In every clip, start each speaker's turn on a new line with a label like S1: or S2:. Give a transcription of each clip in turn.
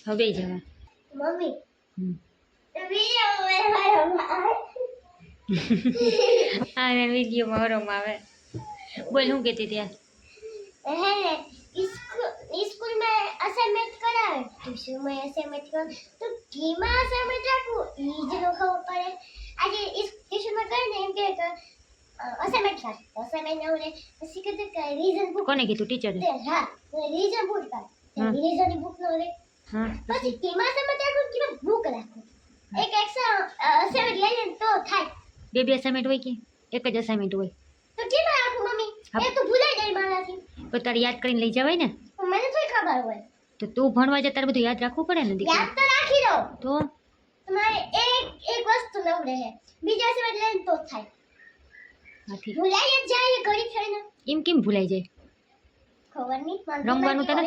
S1: હવે જવા
S2: મમ્મી
S1: હા એને વિડીયોમાં હરોમાં આવે બોલ શું કહેતી ત્યાં
S2: है स्कूल में असाइनमेंट करावे ट्यूशन में असाइनमेंट कर तो केमा असाइनमेंट રાખું ઈ જ નો ખબર પડે આજે ટ્યુશન માં કરીને એમ કે અસાઇનમેન્ટ કર અસાઇનમેન્ટ ને ઓલે પછી કે રીઝન બુક
S1: કોને કીધું ટીચરે
S2: હા રીઝન બુક કર રીઝન ની બુક નો લે
S1: હા
S2: પછી કેમાં અસાઇનમેન્ટ રાખું કે બુક રાખું એક એક્સ્ટ્રા અસાઇનમેન્ટ લઈ લે તો થાય
S1: બે અસાઇનમેન્ટ હોય કે એક જ અસાઇનમેન્ટ હોય
S2: તો કેમાં રાખું મમ્મી એ તો ભૂલાઈ જાય મારાથી
S1: તો તારે યાદ કરીને લઈ જવાય ને
S2: મને થોડી ખબર હોય
S1: તો તું ભણવા જાય તારે બધું યાદ રાખવું પડે ને દીકરી
S2: યાદ તો રાખી દો
S1: તો
S2: તમારે એક વસ્તુ નવ રહે બીજા સિવાય લઈને તો થાય
S1: હાથી
S2: ભૂલાઈ જ જાય ઘડી થઈને
S1: એમ કેમ ભૂલાઈ જાય
S2: ખબર નહીં
S1: રમવાનું તને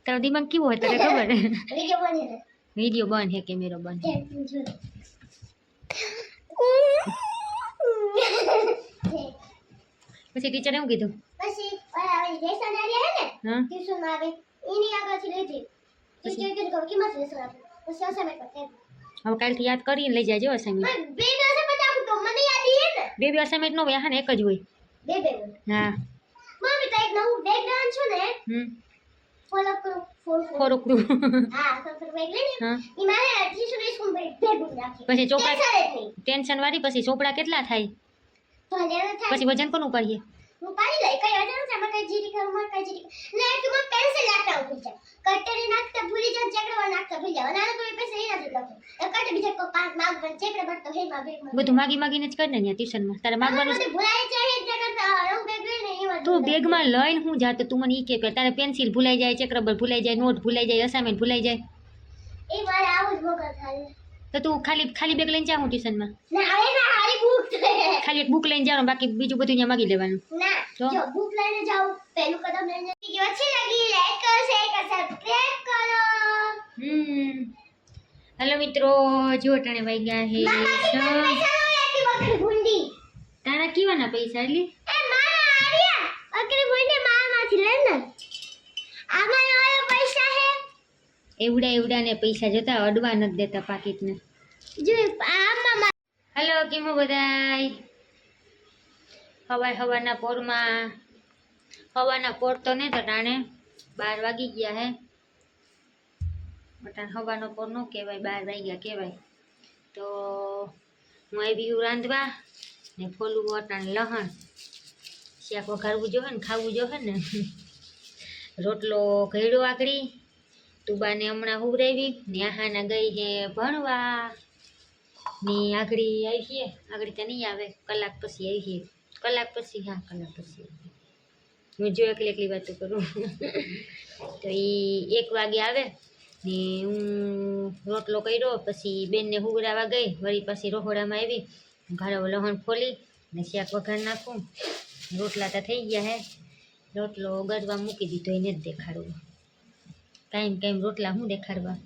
S1: તારો દિમાગ કેવો હોય તને ખબર
S2: વિડિયો બને ને
S1: વિડીયો બંધ હે કેમેરો બંધ પછી ટીચરે શું કીધું
S2: પછી ઓલા લેસન આર્યા હે ને
S1: હા
S2: ટ્યુશન માં આવે એની આગળથી લીધી ટીચર કીધું કે કિંમત લેસન આપો પછી અસાઇનમેન્ટ કરતે
S1: હવે કાલથી યાદ કરીને લઈ જાજો અસાઇનમેન્ટ
S2: બે અસાઇનમેન્ટ આપું તો મને યાદ હે ને
S1: બે અસાઇનમેન્ટ નો હોય હા ને એક જ હોય
S2: બે
S1: હા
S2: મમ્મી તો એક નવું બેગ લાવવાનું છું ને ફોલો કરો
S1: ખોરકડું
S2: હા તો ફર બેગ લઈને
S1: હા
S2: ઈ મારે ટ્યુશન સ્કૂલ બેગ રાખી
S1: પછી ચોપડા
S2: ટેન્શન
S1: ટેન્શન વાળી પછી ચોપડા કેટલા થાય
S2: તો લેવા થાય
S1: પછી વજન કોનું કરીએ
S2: હું પાડી લઈ કઈ અજાણ છે માં કઈ જીરી કરું માં કઈ જીરી ને એક માં પેન્સિલ નાખતા ભૂલી જાય કટરી નાખતા ભૂલી જાય ચેકડવા નાખતા ભૂલી જાય અને આ કોઈ પેન્સિલ એ નથી લખો એ કટ બીજા કો પાંચ માગ પણ ચેકડા બટ તો હે માં બેગ માં
S1: બધું માગી માગીને જ કર ને ત્યાં ટ્યુશનમાં તારે માગવાનું
S2: બધું ભૂલાઈ જાય જે કરતા હું બેગ લઈને એમાં
S1: તું બેગમાં લઈને હું જાતો તું મને ઈ કે તારે પેન્સિલ ભૂલાઈ જાય ચેકરબર ભૂલાઈ જાય નોટ ભૂલાઈ જાય અસાઇનમેન્ટ ભૂલાઈ જાય
S2: એ મારે આવું જ મગજ થાય
S1: તો તું ખાલી બેગ લઈને જા હું ટ્યુશનમાં
S2: ના અરે ના હારી બુક
S1: ખાલી એક બુક લઈને જવાનું બાકી બીજું બધું અહીંયા માગી લેવાનું
S2: ના
S1: તો?
S2: જો બુક લઈને જાઓ પહેલું કદમ લઈને વિડિયો अच्छी लगी लाइक करो शेयर करो सब्सक्राइब करो
S1: હેલો મિત્રો જો ટાણે વાગ્યા હે
S2: ભૂંડી
S1: તારા કેવાના પૈસા એટલે
S2: એ મારા આર્યા અકરી ભૂંડી મામાંથી લેને આમાં ઓલો પૈસા હે
S1: એવડા ને પૈસા જોતા અડવા નથી દેતા પાકીટને
S2: જો આમાં
S1: હેલો કેમો બધાય હવારના પોરમાં હવાના પોર તો ને તો ટાણે 12 વાગી ગયા હે બટાણ હવાનો પોર નો કહેવાય 12 વાગ્યા કહેવાય તો હું આવી રાંધવા ને ફોલું અટાણ લહણ શાક વઘારવું જોહે ને ખાવું જોહે ને રોટલો ઘેડો આકડી તુબાને હમણાં હુવરાવી ને આહાના ગઈ હે ભણવા ને આગળી આવીએ આગળી ત્યાં નહીં આવે કલાક પછી આવીએ કલાક પછી હા કલાક પછી હું જો એકલી વાતો કરું તો એ 1 વાગે આવે ને હું રોટલો કર્યો પછી બેનને હુવરાવા ગઈ વળી પછી રહોડામાં આવી ઘરે લહણ ફોલી ને શાક વઘાર નાખું રોટલા તો થઈ ગયા હે રોટલો ગરવા મૂકી દીધો એને જ દેખાડવું કાયમ રોટલા હું દેખાડવા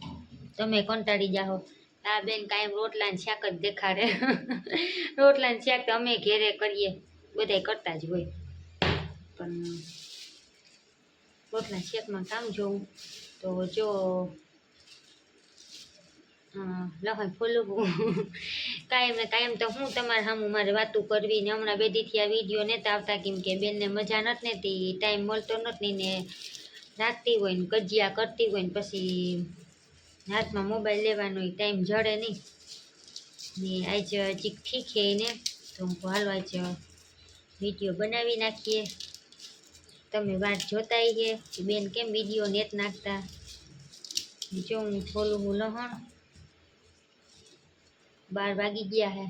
S1: તમે કંટાળી જાઓ આ બેન કાયમ રોટલા ને શાક જ દેખાડે રોટલા ને શાક તો અમે ઘેરે કરીએ બધાય કરતા જ હોય પણ રોટલા શાકમાં કામ જોઉં તો જો લહણ ફોલવું કાયમ તો હું તમારા સામું મારે વાતું કરવી ને હમણાં બેદીથી આ વિડીયો નહોતા આવતા કેમ કે બેનને મજા નથી નેતી ટાઈમ મળતો નથી ને રાખતી હોય ને કજિયા કરતી હોય ને પછી હાથમાં મોબાઈલ લેવાનો ટાઈમ જડે નહીં ને આજ ચીક ઠીક છે એને તો હું હાલો આજ વિડીયો બનાવી નાખીએ તમે વાત જોતા છે બેન કેમ વિડીયો નેત નાખતા જો હું ખોલું હું લહણ 12 વાગી ગયા હે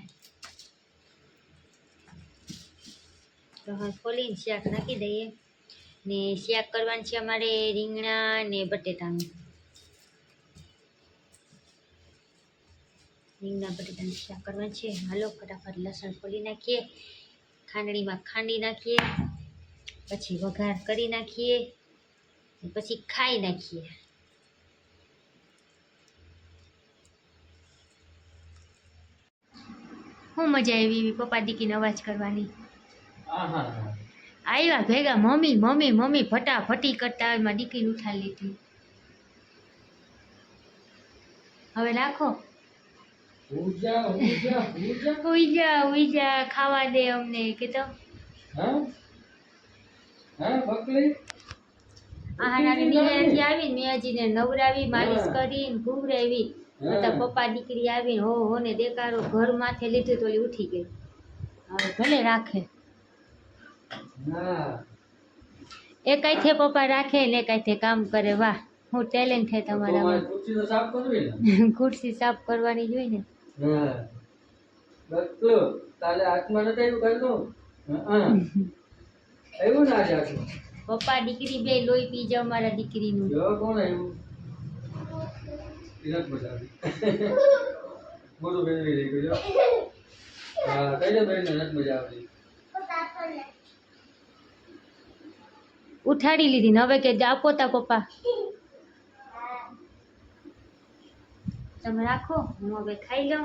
S1: લહણ ખોલીને શાક નાખી દઈએ ને શાક કરવાનું છે અમારે રીંગણા ને બટેટાનું રીંગણા બટેટાનું શાક કરવાનું છે હાલો ફટાફટ લસણ ખોલી નાખીએ ખાંડણીમાં ખાંડી નાખીએ પછી વઘાર કરી નાખીએ પછી ખાઈ નાખીએ હું મજા આવી પપ્પા દીકરીને અવાજ કરવાની આવ્યા ભેગા મમ્મી ફટાફટી કરતા એમાં દીકરીને ઉઠાડી લીધી હવે રાખો.
S3: ઉજા ઉજા ઉજા.
S1: ઉઈ જા ખાવા દે અમને કે તો.
S3: હા હા બકલી.
S1: આહારાની નિયાજી આવીને નિયાજીને નવરાવી માલિશ કરીને ઘૂમરાવી. બધા પપ્પા દીકરી આવીને હો ને દેકારો ઘર માથે લીધું તો ઓલી ઉઠી ગઈ. હવે ભલે રાખે.
S3: ના
S1: એકાઈથે પપ્પા રાખે ને એકાઈથે કામ કરે. વાહ હું ટેલેન્ટ છે તમારામાં.
S3: ખુરશી તો સાફ કરવી ને.
S1: ખુરશી સાફ કરવાની જ હોય ને.
S3: હા બકલો કાલે હાથમાં નથી આવ્યું કાલ આવ્યું ને આજે હાથમાં.
S1: પપ્પા દીકરી બે લોહી પી જાવ મારા દીકરીનું.
S3: જો કોણ આવ્યું ઇરત બજાવી મોટું બેનરી લઈ ગયો. હા કઈ દે બેન નથી મજા આવતી.
S1: ઉઠાડી લીધી ને હવે કે આપો તા પપ્પા. તમે રાખો હું હવે ખાઈ લઉં.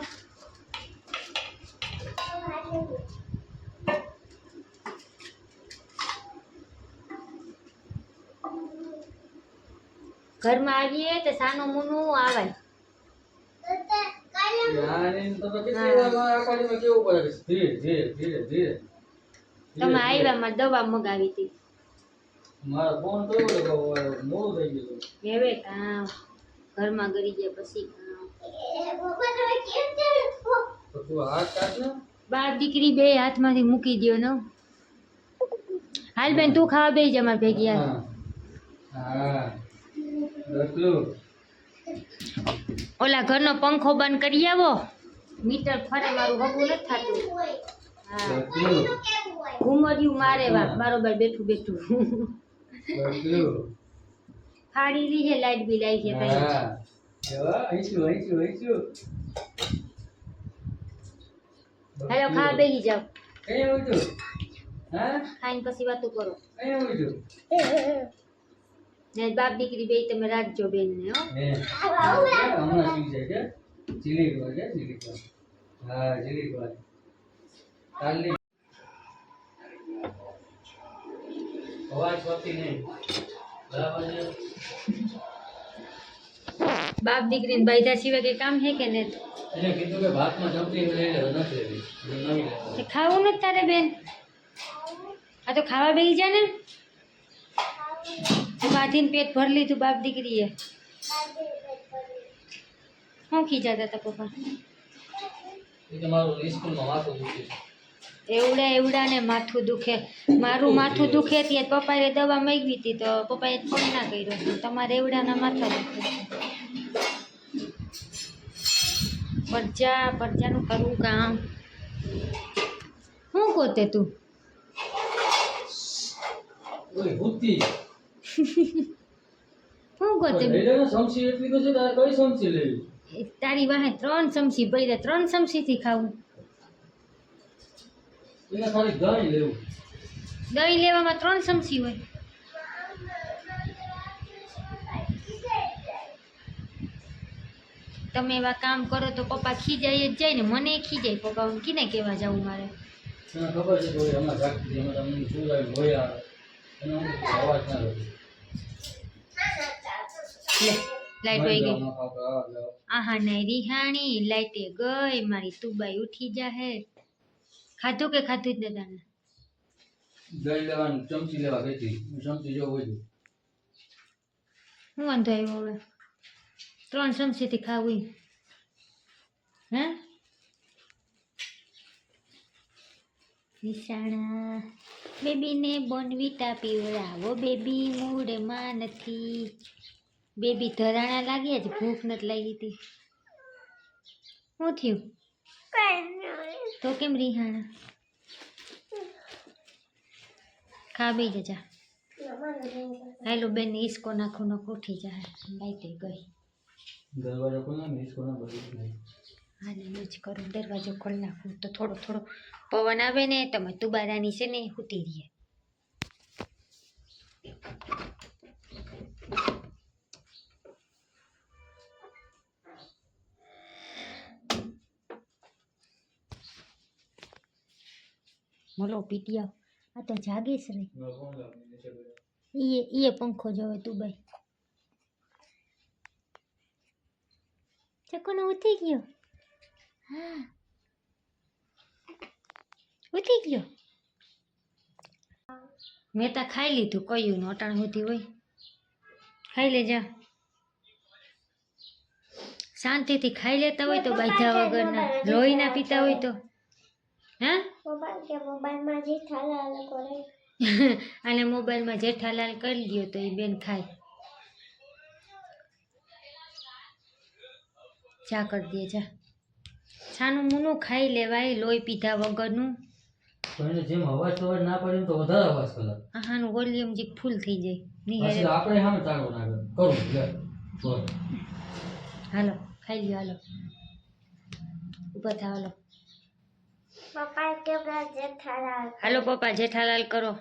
S1: ઘરમાં આવીએ તો સાનું મુનું આવાય. તમે આવ્યામાં દવા મગાવી હતી.
S3: મારા ફોન કર્યો મોડું થઈ ગયું.
S1: હવે કામ ઘરમાં ગરી ગયા પછી કામ.
S3: તો તું હાથ કાઢ ને.
S1: બાપ દીકરી બે હાથમાંથી મૂકી દ્યો ને. હાલ બેન તું ખાવા બેસી જા મારી ભેગી.
S3: હા હા બકલું.
S1: ઓલા ઘરનો પંખો બંધ કરી આવો. મીટર ફરે મારું હગું નથી થતું. હા
S3: બકલું
S1: ઘુમરિયું મારે બરોબર બેઠું બેઠું.
S3: બકલું.
S1: ફાડી લીધે લાઈટ બી લાઈ છે કઈ.
S3: હા એવા હઈશું હઈશું હઈશું.
S1: હેલો ખાવા બેસી જાઓ.
S3: કઈ આવ્યું તું? હા
S1: ખાઈને પછી વાતો કરો.
S3: કઈ આવ્યું તું?
S1: ને બાપ દીકરી બે તમે રાખજો બેન ને હો.
S3: હે હમણાં સી જાય કે ચીલી કર કે ચીલી કર. હા ચીલી કર. કાલની અવાજ હોતી નહીં બરાબર છે.
S1: બાપ દીકરી ને બાયધા સિવાય કઈ કામ હે કે નહીં?
S3: એને કીધું કે ભાતમાં ચમચી લઈ લે નથી લેવી નવી લે.
S1: ખાવું નથી તારે બેન? આ તો ખાવા બેસી જા ને. બાંધીને પેટ ભરી લીધું બાપ દીકરીએ. શું ખીજાતા હતા પપ્પા?
S3: એ તો મારું સ્કૂલમાં માથું દુખે છે.
S1: એવડા ને માથું દુખે. મારું માથું દુખે ત્યાં પપ્પાએ દવા માંગવી હતી તો પપ્પાએ ફોન ના કર્યો. તમારે એવડાના માથા દુખે. પરજાનું કરવું કામ. શું ગોતે તું?
S3: ઓય ભૂતી
S1: શું ગોતે?
S3: લઈ લે ને સમસી એટલી તો છે તારે કઈ સમસી લેવી?
S1: તારી વાહે 3 ચમચી ભર્યા. 3 ચમચીથી ખાવું?
S3: એને ખાલી દહીં લેવું.
S1: દહીં લેવામાં 3 ચમચી હોય. તમે એવા કામ કરો તો પપ્પા ખીજાય જ જાય ને. મને ખીજાય પપ્પા. હું કીને કહેવા જાઉં મારે?
S3: તને ખબર છે કે હમણાં જાગતી હમણાં તમને શું લાગે હોય આવે એને હું અવાજ ના લઉં.
S1: લાઈટ વહી ગઈ.
S3: આવા
S1: આહા ને રિહાણી લાઈટે ગઈ. મારી તુબાઈ ઉઠી જાહે. ખાધું કે ખાધું જ ને તને?
S3: દહીં લેવાનું ચમચી લેવા ગઈ હતી ચમચી જો હોય
S1: હું વાંધો આવ્યો હવે? 3 ચમચીથી ખાવું હે? વિસાણા બેબીને બોનવીટા પીવડાવો. બેબી મૂડમાં નથી. બેબી ધરાણા લાગ્યા જ. ભૂખ નથી લાગી હતી. શું થયું તો? કેમ રિહાણા? ખા બે જજા. હાલો બેન ઈસકો નાખો ન ઉઠી જાય. લાઈટે ગઈ.
S3: દરવાજો ખોલના ને इसको ना बदल.
S1: હાલે યુજ કરું. દરવાજો ખોલી નાખું તો થોડો થોડો પવન આવે ને તમે તુબારાની છે ને ઉતી રહીએ. બોલો પીટિયા આ તો જાગીશ રે. ઈએ પંખો જોવે તું ભાઈ. ચકોનો ઉઠી ગયો. હા ઉઠી ગયો. મેં તો ખાઈ લીધું કયું નોટાણ સુધી હોય. ખાઈ લેજા. શાંતિથી ખાઈ લેતા હોય તો બાંધ્યા વગરના લોહી ના પીતા હોય તો હા
S2: મોબાઈલમાં જેઠાલાલ કરે.
S1: અને મોબાઈલમાં જેઠાલાલ કરી દો તો એ બેન ખાય. ચા કરી દે જા. છાનું મૂનું ખાઈ લેવાય લોહી પીધા વગરનું.
S3: પણ જેમ અવાજ તો ના પડે તો વધારે અવાજ કરે.
S1: આહાનું વોલ્યુમ જે ફૂલ થઈ જાય
S3: પછી
S1: નિહારે.
S3: આપણે સામે ચાલુ ના કરું લે બોલ.
S1: હાલો ખાઈ લ્યો હાલો. ઊભા થાવ હાલો.
S2: પપ્પા કે જેઠાલાલ
S1: હાલો પપ્પા જેઠાલાલ કરો.